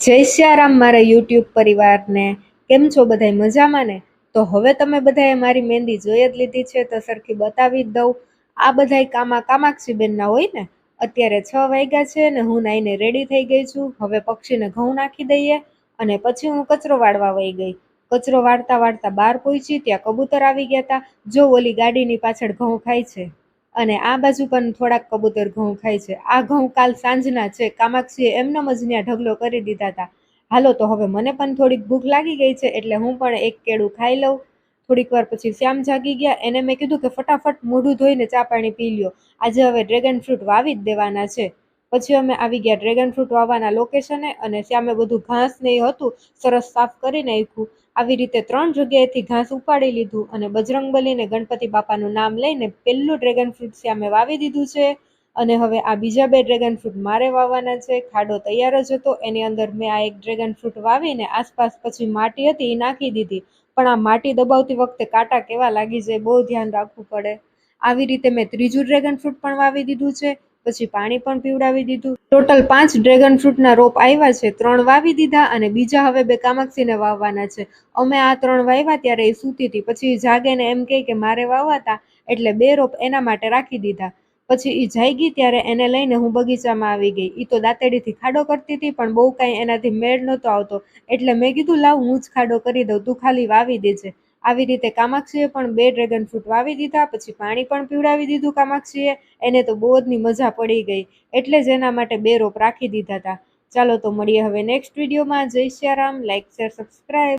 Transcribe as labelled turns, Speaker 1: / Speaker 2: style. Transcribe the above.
Speaker 1: જય શ્યારામ મારા યુટ્યુબ પરિવારને. કેમ છો બધાય મજામાં ને? તો હવે તમે બધાએ મારી મહેંદી જોઈ જ લીધી છે તો સરખી બતાવી જ દઉં. આ બધાય કામાક્ષીબેનના હોય ને. અત્યારે 6 વાગ્યા છે ને હું નાઈને રેડી થઈ ગઈ છું. હવે પક્ષીને ઘઉં નાખી દઈએ અને પછી હું કચરો વાળવા વઈ ગઈ. કચરો વાળતા વાળતા બહાર પહોંચી ત્યાં કબૂતર આવી ગયા હતા. જો ઓલી ગાડીની પાછળ ઘઉં ખાય છે અને આ બાજુ પણ થોડાક કબૂતર ઘઉં ખાય છે. આ ઘઉં કાલ સાંજના છે. કામાક્ષીએ એમનેમ જ ત્યાં ઢગલો કરી દીધા હતા. હાલો તો હવે મને પણ થોડીક ભૂખ લાગી ગઈ છે એટલે હું પણ એક કેળું ખાઈ લઉં. થોડીક વાર પછી શ્યામ જાગી ગયા. એને મેં કીધું કે ફટાફટ મોઢું ધોઈને ચા પાણી પી લ્યો. આજે હવે ડ્રેગન ફ્રૂટ વાવી જ દેવાના છે. પછી અમે આવી ગયા ડ્રેગન ફ્રૂટ વાવવાના લોકેશને અને શ્યામે બધું ઘાસ ને એ હતું સરસ સાફ કરી નાખ્યું. આવી રીતે 3 જગ્યાએથી ઘાસ ઉપાડી લીધું અને બજરંગબલી ને ગણપતિ બાપાનું નામ લઈને પેલું ડ્રેગન ફ્રૂટ શ્યામે વાવી દીધું છે. અને હવે આ બીજા 2 ડ્રેગન ફ્રૂટ મારે વાવવાના છે. ખાડો તૈયાર જ હતો, એની અંદર મેં આ એક ડ્રેગન ફ્રૂટ વાવીને આસપાસ પછી માટી હતી એ નાખી દીધી. પણ આ માટી દબાવતી વખતે કાંટા કેવા લાગી જાય, બહુ ધ્યાન રાખવું પડે. આવી રીતે મેં ત્રીજું ડ્રેગન ફ્રૂટ પણ વાવી દીધું છે. પછી પાણી પણ પીવડાવી દીધું. ટોટલ 5 ડ્રેગન ફ્રૂટના રોપ આવ્યા છે. 3 વાવી દીધા અને બીજા હવે 2 કામાક્ષીને વાવવાના છે. અમે આ 3 વાવ્યા ત્યારે એ સૂતી હતી. પછી જાગે ને એમ કહે કે મારે વાવવાતા, એટલે 2 રોપ એના માટે રાખી દીધા. પછી એ જાગી ત્યારે એને લઈને હું બગીચામાં આવી ગઈ. એ તો દાંતેડીથી ખાડો કરતી હતી પણ બહુ કાંઈ એનાથી મેળ નહોતો આવતો. એટલે મેં કીધું લાવ હું જ ખાડો કરી દઉં, તું ખાલી વાવી દેજે. આવી રીતે કામાક્ષીએ પણ 2 ડ્રેગન ફ્રૂટ વાવી દીધા. પછી પાણી પણ પીવડાવી દીધું કામાક્ષીએ. એને તો બહુ જ મજા પડી ગઈ એટલે જ એના માટે 2 રોપ રાખી દીધા હતા. ચાલો તો મળીએ હવે નેક્સ્ટ વિડીયોમાં. જય શ્યારામ. Like, share, subscribe.